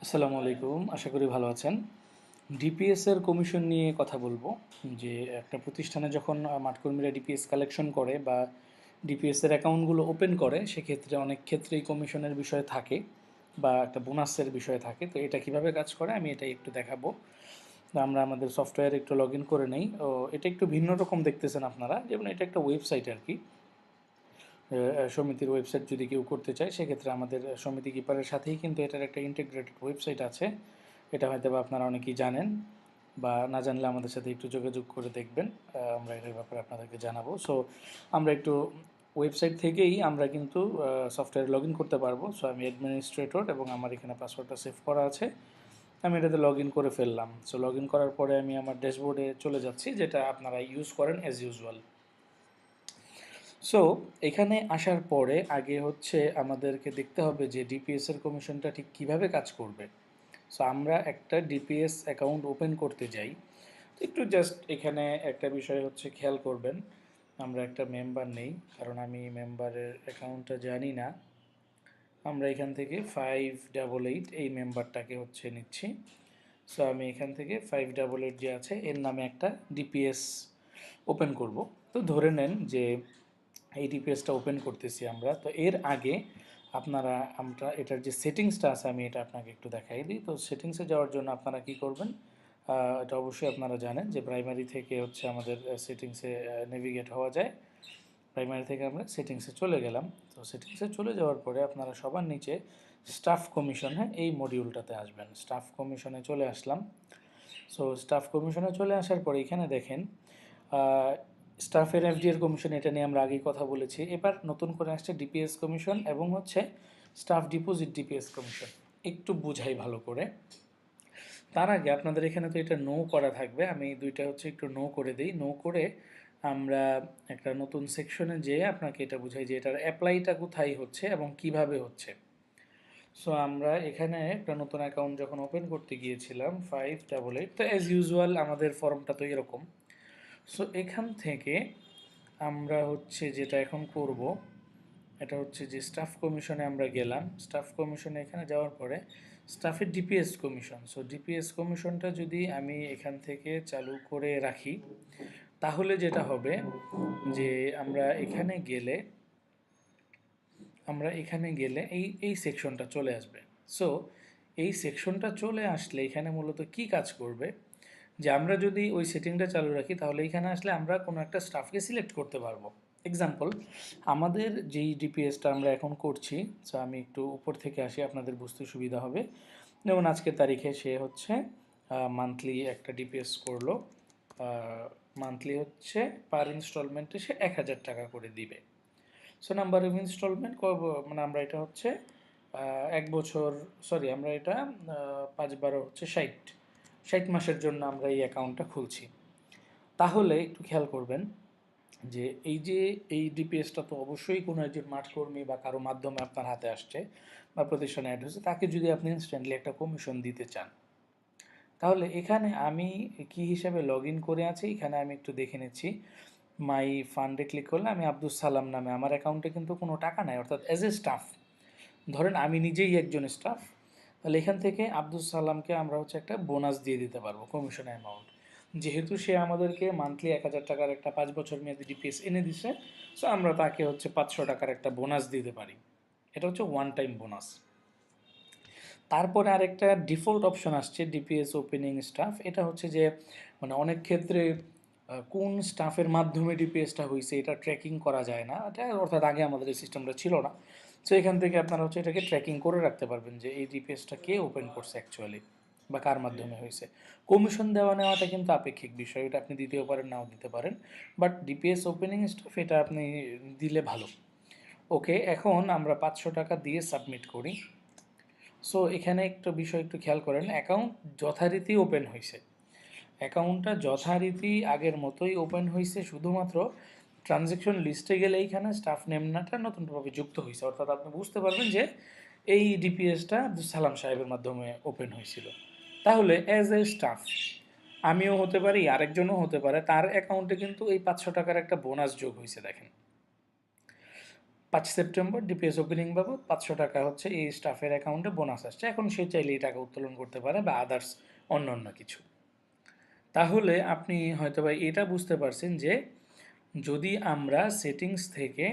আসসালামু আলাইকুম, আশা করি ভালো আছেন। ডিপিএসের কমিশন নিয়ে কথা বলবো। যে একটা প্রতিষ্ঠানে যখন মাঠকর্মীরা ডিপিএস কালেকশন করে বা ডিপিএসের অ্যাকাউন্টগুলো ওপেন করে, সেক্ষেত্রে অনেক ক্ষেত্রেই কমিশনের বিষয় থাকে বা একটা বোনাসের বিষয় থাকে। তো এটা কিভাবে কাজ করে আমি এটাই একটু দেখাবো। তো আমরা আমাদের সফটওয়্যার একটু লগ ইন করে নেই। ও এটা একটু ভিন্ন রকম দেখতেছেন আপনারা, যেমন এটা একটা ওয়েবসাইট আর কি। সমিতির ওয়েবসাইট যদি কেউ করতে চায়, সেক্ষেত্রে আমাদের সমিতি কিপারের সাথেই কিন্তু এটার একটা ইন্টিগ্রেটেড ওয়েবসাইট আছে। এটা হয়তো বা আপনারা অনেকেই জানেন, বা না জানলে আমাদের সাথে একটু যোগাযোগ করে দেখবেন। আমরা এটার ব্যাপারে আপনাদেরকে জানাবো। সো আমরা একটু ওয়েবসাইট থেকেই আমরা কিন্তু সফটওয়্যার লগ ইন করতে পারবো। সো আমি অ্যাডমিনিস্ট্রেটর এবং আমার এখানে পাসওয়ার্ডটা সেভ করা আছে। আমি এটাতে লগ ইন করে ফেললাম। সো লগ ইন করার পরে আমি আমার ড্যাশবোর্ডে চলে যাচ্ছি, যেটা আপনারা ইউজ করেন অ্যাজ ইউজুয়াল। সো এখানে আসার পরে আগে হচ্ছে আমাদেরকে দেখতে হবে যে ডিপিএসের কমিশনটা ঠিক কিভাবে কাজ করবে। সো আমরা একটা ডিপিএস অ্যাকাউন্ট ওপেন করতে যাই। তো একটু জাস্ট এখানে একটা বিষয় হচ্ছে খেয়াল করবেন, আমরা একটা মেম্বার নেই, কারণ আমি মেম্বারের অ্যাকাউন্টটা জানি না। আমরা এখান থেকে 588 এই মেম্বারটাকে হচ্ছে নিচ্ছি। সো আমি এখান থেকে 588 যে আছে এর নামে একটা ডিপিএস ওপেন করব। তো ধরে নেন যে এই ডিপিএসটা ওপেন করতেছি আমরা। তো এর আগে আমরা এটার যে সেটিংসটা আছে আমি এটা আপনাকে একটু দেখাই দিই। তো সেটিংসে যাওয়ার জন্য আপনারা কি করবেন, এটা অবশ্যই আপনারা জানেন যে প্রাইমারি থেকে হচ্ছে আমাদের সেটিংসে নেভিগেট হওয়া যায়। প্রাইমারি থেকে আমরা সেটিংসে চলে গেলাম। তো সেটিংসে চলে যাওয়ার পরে আপনারা সবার নিচে স্টাফ কমিশন, হ্যাঁ, এই মডিউলটাতে আসবেন। স্টাফ কমিশনে চলে আসলাম। সো স্টাফ কমিশনে চলে আসার পরে এখানে দেখেন স্টাফের এফডিআর কমিশন, এটা নিয়ে আমরা আগেই কথা বলেছি। এবার নতুন করে আসছে ডিপিএস কমিশন এবং হচ্ছে স্টাফ ডিপোজিট ডিপিএস কমিশন। একটু বুঝাই ভালো করে। তার আগে আপনাদের এখানে তো এটা নো করা থাকবে, আমি দুইটা হচ্ছে একটু নো করে দিই। নো করে আমরা একটা নতুন সেকশনে যেয়ে আপনাকে এটা বুঝাই যে এটার অ্যাপ্লাইটা কোথায় হচ্ছে এবং কিভাবে হচ্ছে। সো আমরা এখানে একটা নতুন অ্যাকাউন্ট যখন ওপেন করতে গিয়েছিলাম 588, তো অ্যাজ ইউজুয়াল আমাদের ফর্মটা তো এরকম। সো এখান থেকে আমরা হচ্ছে যেটা এখন করব, এটা হচ্ছে যে স্টাফ কমিশনে আমরা গেলাম। স্টাফ কমিশনে এখানে যাওয়ার পরে স্টাফের ডিপিএস কমিশন, সো ডিপিএস কমিশনটা যদি আমি এখান থেকে চালু করে রাখি, তাহলে যেটা হবে যে আমরা এখানে গেলে এই এই সেকশনটা চলে আসবে। সো এই সেকশনটা চলে আসলে এখানে মূলত কি কাজ করবে, যে আমরা যদি ওই সেটিংটা চালু রাখি তাহলে এখানে আসলে আমরা কোনো একটা স্টাফকে সিলেক্ট করতে পারবো। এক্সাম্পল, আমাদের যেই ডিপিএসটা আমরা এখন করছি, সো আমি একটু উপর থেকে আসি, আপনাদের বুঝতে সুবিধা হবে। যেমন আজকের তারিখে সে হচ্ছে মান্থলি একটা ডিপিএস করলো। মান্থলি হচ্ছে পার ইনস্টলমেন্টে সে 1,000 টাকা করে দিবে। সো নাম্বার অফ ইনস্টলমেন্ট মানে আমরা এটা হচ্ছে 1 বছর, সরি আমরা এটা 5 12 হচ্ছে 60 মাসের জন্য আমরা এই অ্যাকাউন্টটা খুলছি। তাহলে একটু খেয়াল করবেন যে এই ডিপিএসটা তো অবশ্যই কোনো একজন মাঠকর্মী বা কারো মাধ্যমে আপনার হাতে আসছে বা প্রতিষ্ঠানে অ্যাড হয়েছে, তাকে যদি আপনি ইনস্ট্যান্টলি একটা কমিশন দিতে চান, তাহলে এখানে আমি কি হিসাবে লগ ইন করে আছি এখানে আমি একটু দেখে নিচ্ছি। মাই ফান্ডে ক্লিক করলে আমি আব্দুল সালাম নামে, আমার অ্যাকাউন্টে কিন্তু কোনো টাকা নাই, অর্থাৎ অ্যাজ এ স্টাফ ধরেন আমি নিজেই একজন স্টাফ, তাহলে এখান থেকে আব্দুল সালামকে আমরা হচ্ছে একটা বোনাস দিয়ে দিতে পারবো, কমিশন অ্যামাউন্ট। যেহেতু সে আমাদেরকে মান্থলি 1,000 টাকার একটা 5 বছর মেয়াদি ডিপিএস এনে দিছে, সো আমরা তাকে হচ্ছে 500 টাকার একটা বোনাস দিতে পারি। এটা হচ্ছে ওয়ান টাইম বোনাস। তারপরে আরেকটা ডিফল্ট অপশন আসছে ডিপিএস ওপেনিং স্টাফ। এটা হচ্ছে যে মানে অনেক ক্ষেত্রে কোন স্টাফের মাধ্যমে ডিপিএসটা হয়েছে এটা ট্র্যাকিং করা যায় না, এটা অর্থাৎ আগে আমাদের এই সিস্টেমটা ছিল না। সো এখান থেকে আপনারা হচ্ছে এটাকে ট্র্যাকিং করে রাখতে পারবেন যে এই ডিপিএসটা কে ওপেন করছে অ্যাকচুয়ালি বা কার মাধ্যমে হয়েছে। কমিশন দেওয়া নেওয়াটা কিন্তু আপেক্ষিক বিষয়, এটা আপনি দিতেও পারেন নাও দিতে পারেন, বাট ডিপিএস ওপেনিং স্টাফ এটা আপনি দিলে ভালো। ওকে, এখন আমরা 500 টাকা দিয়ে সাবমিট করি। সো এখানে একটা বিষয় একটু খেয়াল করেন, অ্যাকাউন্ট যথারীতি ওপেন হয়েছে। অ্যাকাউন্টটা যথারীতি আগের মতোই ওপেন হয়েছে, শুধুমাত্র ট্রানজ্যাকশন লিস্টে গেলে এইখানে স্টাফ নেমনাটা নতুনভাবে যুক্ত হয়েছে, অর্থাৎ আপনি বুঝতে পারবেন যে এই ডিপিএসটা আব্দুল সালাম সাহেবের মাধ্যমে ওপেন হয়েছিল। তাহলে অ্যাজ এ স্টাফ আমিও হতে পারি, আরেকজনও হতে পারে, তার অ্যাকাউন্টে কিন্তু এই 500 টাকার একটা বোনাস যোগ হয়েছে দেখেন। 5 সেপ্টেম্বর ডিপিএস ওপেনিং বাবদ 500 টাকা হচ্ছে এই স্টাফের অ্যাকাউন্টে বোনাস আসছে, এখন সে চাইলে এই টাকা উত্তোলন করতে পারে বা আদার্স অন্য অন্য কিছু। তাহলে আপনি হয়তোবা এটা বুঝতে পারছেন যে যদি আমরা সেটিংস থেকে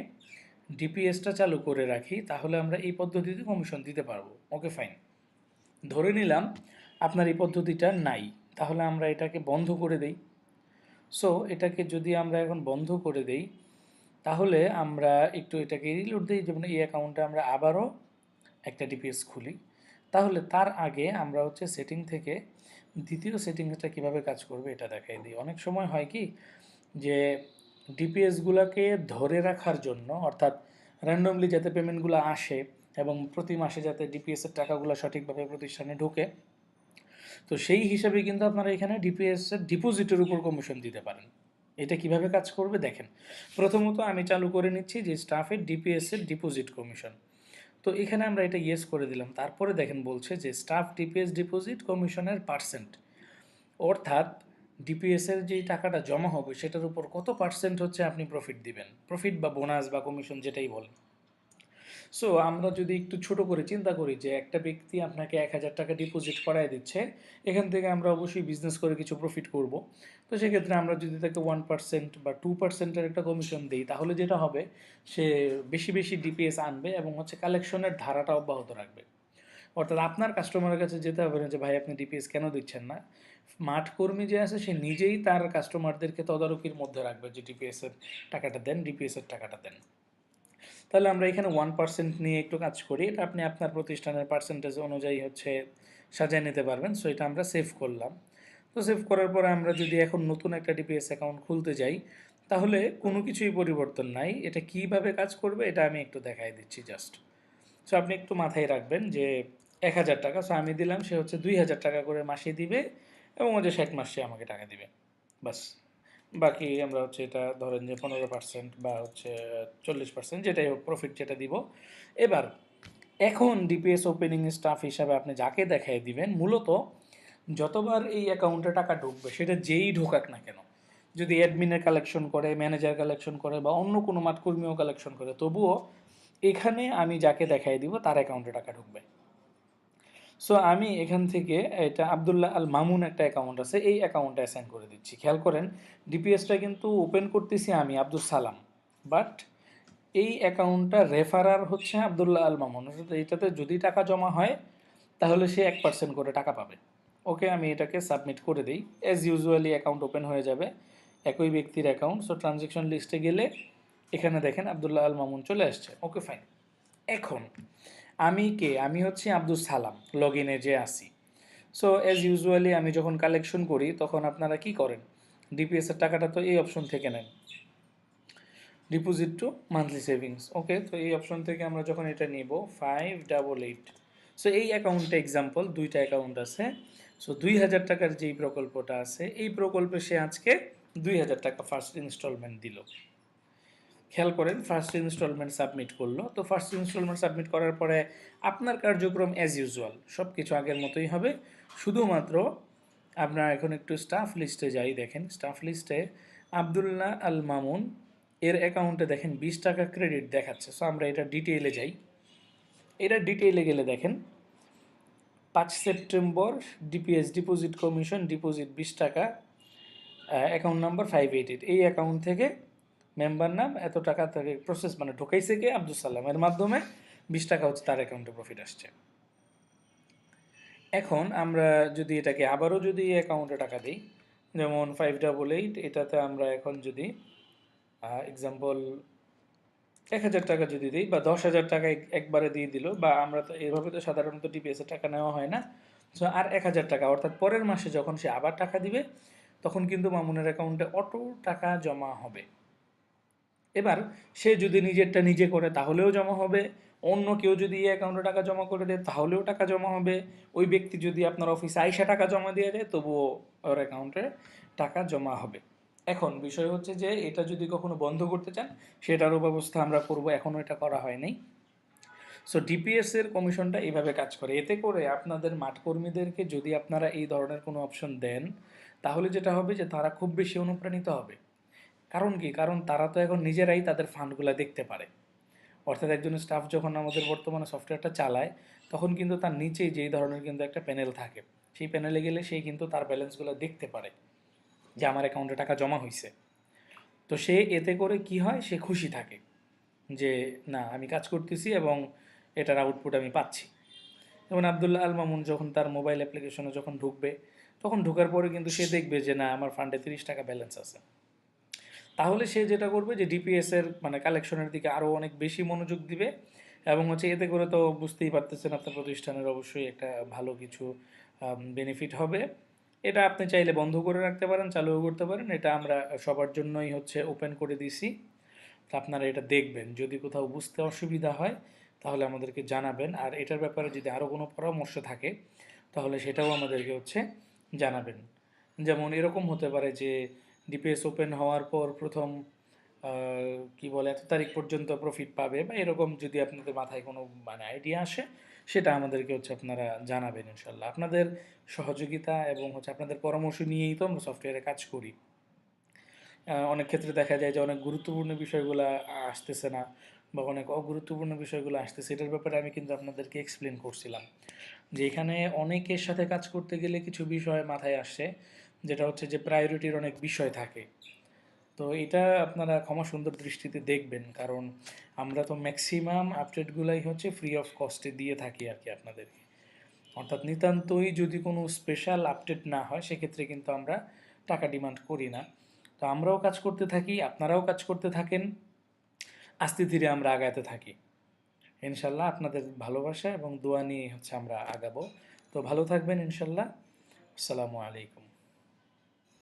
ডিপিএসটা চালু করে রাখি তাহলে আমরা এই পদ্ধতিতে কমিশন দিতে পারবো। ওকে, ফাইন। ধরে নিলাম আপনার এই পদ্ধতিটা নাই, তাহলে আমরা এটাকে বন্ধ করে দেই। সো এটাকে যদি আমরা এখন বন্ধ করে দেই তাহলে আমরা একটু এটাকে রিলোড দিই, যেমন এই অ্যাকাউন্টে আমরা আবারও একটা ডিপিএস খুলি। তাহলে তার আগে আমরা হচ্ছে সেটিং থেকে দ্বিতীয় সেটিংসটা কীভাবে কাজ করবে এটা দেখাই দিই। অনেক সময় হয় কি যে ডিপিএসগুলোকে ধরে রাখার জন্য, অর্থাৎ র্যান্ডমলি যাতে পেমেন্টগুলো আসে এবং প্রতি মাসে যাতে ডিপিএসের টাকাগুলো সঠিকভাবে প্রতিষ্ঠানে ঢোকে, তো সেই হিসাবে কিন্তু আপনারা এখানে ডিপিএসের ডিপোজিটের উপর কমিশন দিতে পারেন। এটা কিভাবে কাজ করবে দেখেন। প্রথমত আমি চালু করে নিচ্ছি যে স্টাফের ডিপিএসের ডিপোজিট কমিশন। তো এখানে আমরা এটা ইয়েস করে দিলাম। তারপরে দেখেন বলছে যে স্টাফ ডিপিএস ডিপোজিট কমিশনের পার্সেন্ট, অর্থাৎ ডিপিএসের যেই টাকাটা জমা হবে সেটার উপর কত পার্সেন্ট হচ্ছে আপনি প্রফিট দিবেন, প্রফিট বা বোনাস বা কমিশন যেটাই বলেন। সো আমরা যদি একটু ছোট করে চিন্তা করি যে একটা ব্যক্তি আপনাকে 1,000 টাকা ডিপোজিট করায় দিচ্ছে, এখান থেকে আমরা অবশ্যই বিজনেস করে কিছু প্রফিট করব। তো সেক্ষেত্রে আমরা যদি তাকে 1% বা 2%-এর একটা কমিশন দিই তাহলে যেটা হবে সে বেশি বেশি ডিপিএস আনবে এবং হচ্ছে কালেকশনের ধারাটা অব্যাহত রাখবে। অর্থাৎ আপনার কাস্টমারের কাছে যেতে হবে না যে ভাই আপনি ডিপিএস কেন দিচ্ছেন না। মাঠ কর্মী যে আছে সে নিজেই তার কাস্টমারদেরকে তদারকির মধ্যে রাখবে যে ডিপিএসের টাকাটা দেন, ডিপিএসের টাকাটা দেন। তাহলে আমরা এখানে 1% নিয়ে একটু কাজ করি, এটা আপনি আপনার প্রতিষ্ঠানের পার্সেন্টেজ অনুযায়ী হচ্ছে সাজিয়ে নিতে পারবেন। সো এটা আমরা সেভ করলাম। তো সেভ করার পরে আমরা যদি এখন নতুন একটা ডিপিএস অ্যাকাউন্ট খুলতে যাই তাহলে কোনো কিছুই পরিবর্তন নাই। এটা কিভাবে কাজ করবে এটা আমি একটু দেখাই দিচ্ছি জাস্ট। সো আপনি একটু মাথায় রাখবেন যে 1,000 টাকা, সো আমি দিলাম, সে হচ্ছে 2,000 টাকা করে মাসে দিবে এবং ওই যে 60 মাস সে আমাকে টাকা দিবে, বাস। বাকি আমরা হচ্ছে এটা ধরেন যে 15% বা হচ্ছে 40%, যেটাই হোক প্রফিট যেটা দিব। এবার এখন ডিপিএস ওপেনিং স্টাফ হিসাবে আপনি যাকে দেখাই দিবেন, মূলত যতবার এই অ্যাকাউন্টে টাকা ঢুকবে সেটা যেই ঢোকাক না কেন, যদি অ্যাডমিনের কালেকশন করে, ম্যানেজার কালেকশন করে বা অন্য কোনো মাঠকর্মীও কালেকশন করে, তবুও এখানে আমি যাকে দেখাই দিব তার অ্যাকাউন্টে টাকা ঢুকবে। সো আমি এখান থেকে এটা আবদুল্লাহ আল মামুন একটা অ্যাকাউন্ট আছে, এই অ্যাকাউন্টে অ্যাসাইন করে দিচ্ছি। খেয়াল করেন ডিপিএসটা কিন্তু ওপেন করতেছি আমি আব্দুল সালাম, বাট এই অ্যাকাউন্টটা রেফারার হচ্ছে আবদুল্লাহ আল মামুন। এটাতে যদি টাকা জমা হয় তাহলে সে 1% করে টাকা পাবে। ওকে, আমি এটাকে সাবমিট করে দিই। অ্যাজ ইউজুয়ালি অ্যাকাউন্ট ওপেন হয়ে যাবে, একই ব্যক্তির অ্যাকাউন্ট। সো ট্রানজ্যাকশন লিস্টে গেলে এখানে দেখেন আবদুল্লাহ আল মামুন চলে আসছে। ওকে, ফাইন। এখন আমি কে, আমি হচ্ছে আব্দুল সালাম, লগ ইনে যে আসি। সো অ্যাজ ইউজুয়ালি আমি যখন কালেকশন করি তখন আপনারা কি করেন, ডিপিএসের টাকাটা তো এই অপশন থেকে নেন, ডিপোজিট টু মান্থলি সেভিংস। ওকে, তো এই অপশন থেকে আমরা যখন এটা নিব 588, সো এই অ্যাকাউন্টে এক্সাম্পল দুইটা অ্যাকাউন্ট আছে। সো 2,000 টাকার যেই প্রকল্পটা আছে এই প্রকল্পে সে আজকে 2,000 টাকা ফার্স্ট ইনস্টলমেন্ট দিল। খেয়াল করেন ফার্স্ট ইনস্টলমেন্ট সাবমিট করলো। তো ফার্স্ট ইনস্টলমেন্ট সাবমিট করার পরে আপনার কার্যক্রম অ্যাজ ইউজুয়াল সব কিছু আগের মতোই হবে। শুধুমাত্র আপনার এখন একটু স্টাফ লিস্টে যাই, দেখেন স্টাফ লিস্টে আবদুল্লাহ আল মামুন এর অ্যাকাউন্টে দেখেন 20 টাকা ক্রেডিট দেখাচ্ছে। সো আমরা এটা ডিটেইলে যাই। এটা ডিটেইলে গেলে দেখেন 5 September DPS deposit commission deposit 20 টাকা, অ্যাকাউন্ট নাম্বার 588, এই অ্যাকাউন্ট থেকে মেম্বার নাম এত টাকা থেকে প্রসেস মানে ঢোকাইছে কে, আব্দুল সালামের মাধ্যমে 20 টাকা হচ্ছে তার অ্যাকাউন্টে প্রফিট আসছে। এখন আমরা যদি এটাকে আবারও যদি অ্যাকাউন্টে টাকা দিই, যেমন 588, এটাতে আমরা এখন যদি এক্সাম্পল 1,000 টাকা যদি দিই বা 10,000 টাকা একবারে দিয়ে দিল, বা আমরা তো এভাবে তো সাধারণত ডিপিএসের টাকা নেওয়া হয় না। সো আর 1,000 টাকা, অর্থাৎ পরের মাসে যখন সে আবার টাকা দিবে তখন কিন্তু মামুনের অ্যাকাউন্টে অটো টাকা জমা হবে। এবার সে যদি নিজেরটা নিজে করে তাহলেও জমা হবে, অন্য কেউ যদি এই অ্যাকাউন্টে টাকা জমা করে দেয় তাহলেও টাকা জমা হবে, ওই ব্যক্তি যদি আপনার অফিসে আইসা টাকা জমা দিয়ে দেয় তবুও ওর অ্যাকাউন্টে টাকা জমা হবে। এখন বিষয় হচ্ছে যে এটা যদি কখনো বন্ধ করতে চান সেটারও ব্যবস্থা আমরা করব, এখনও এটা করা হয়নি। সো ডিপিএসের কমিশনটা এইভাবে কাজ করে। এতে করে আপনাদের মাঠকর্মীদেরকে যদি আপনারা এই ধরনের কোনো অপশন দেন তাহলে যেটা হবে যে তারা খুব বেশি অনুপ্রাণিত হবে। কারণ কি, কারণ তারা তো এখন নিজেরাই তাদের ফান্ডগুলো দেখতে পারে। অর্থাৎ একজন স্টাফ যখন আমাদের বর্তমানে সফটওয়্যারটা চালায় তখন কিন্তু তার নিচেই যেই ধরনের কিন্তু একটা প্যানেল থাকে, সেই প্যানেলে গেলে সেই কিন্তু তার ব্যালেন্সগুলো দেখতে পারে যে আমার অ্যাকাউন্টে টাকা জমা হয়েছে। তো সে এতে করে কি হয়, সে খুশি থাকে যে না আমি কাজ করতেছি এবং এটার আউটপুট আমি পাচ্ছি। যেমন আবদুল্লাহ আল মামুন যখন তার মোবাইল অ্যাপ্লিকেশনে যখন ঢুকবে, তখন ঢোকার পরে কিন্তু সে দেখবে যে না আমার ফান্ডে 30 টাকা ব্যালেন্স আছে। তাহলে সে যেটা করবে যে ডিপিএসের মানে কালেকশনের দিকে আরও অনেক বেশি মনোযোগ দিবে এবং হচ্ছে এতে করে তো বুঝতেই পারতেছেন আপনার প্রতিষ্ঠানের অবশ্যই একটা ভালো কিছু বেনিফিট হবে। এটা আপনি চাইলে বন্ধ করে রাখতে পারেন, চালুও করতে পারেন, এটা আমরা সবার জন্যই হচ্ছে ওপেন করে দিছি। তো আপনারা এটা দেখবেন, যদি কোথাও বুঝতে অসুবিধা হয় তাহলে আমাদেরকে জানাবেন, আর এটার ব্যাপারে যদি আরও কোনো পরামর্শ থাকে তাহলে সেটাও আমাদেরকে হচ্ছে জানাবেন। যেমন এরকম হতে পারে যে ডিপিএস ওপেন হওয়ার পর প্রথম কি বলে এত তারিখ পর্যন্ত প্রফিট পাবে, বা এরকম যদি আপনাদের মাথায় কোনো মানে আইডিয়া আসে সেটা আমাদেরকে হচ্ছে আপনারা জানাবেন ইনশাল্লাহ। আপনাদের সহযোগিতা এবং হচ্ছে আপনাদের পরামর্শ নিয়েই তো আমরা সফটওয়্যারে কাজ করি। অনেক ক্ষেত্রে দেখা যায় যে অনেক গুরুত্বপূর্ণ বিষয়গুলো আসতেছে না, বা অনেক অগুরুত্বপূর্ণ বিষয়গুলো আসতেছে, এটার ব্যাপারে আমি কিন্তু আপনাদেরকে এক্সপ্লেন করছিলাম যে এখানে অনেকের সাথে কাজ করতে গেলে কিছু বিষয় মাথায় আসে, যেটা হচ্ছে যে প্রায়োরিটির অনেক বিষয় থাকে। তো এটা আপনারা ক্ষমা সুন্দর দৃষ্টিতে দেখবেন, কারণ আমরা তো ম্যাক্সিমাম আপডেটগুলাই হচ্ছে ফ্রি অফ কস্টে দিয়ে থাকি আর কি আপনাদেরকে। অর্থাৎ নিতান্তই যদি কোনো স্পেশাল আপডেট না হয় সেক্ষেত্রে কিন্তু আমরা টাকা ডিমান্ড করি না। তো আমরাও কাজ করতে থাকি, আপনারাও কাজ করতে থাকেন, আস্তে ধীরে আমরা আগাতে থাকি ইনশাল্লাহ। আপনাদের ভালোবাসা এবং দোয়া নিয়ে হচ্ছে আমরা আগাবো। তো ভালো থাকবেন ইনশাল্লাহ। আসসালামু আলাইকুম।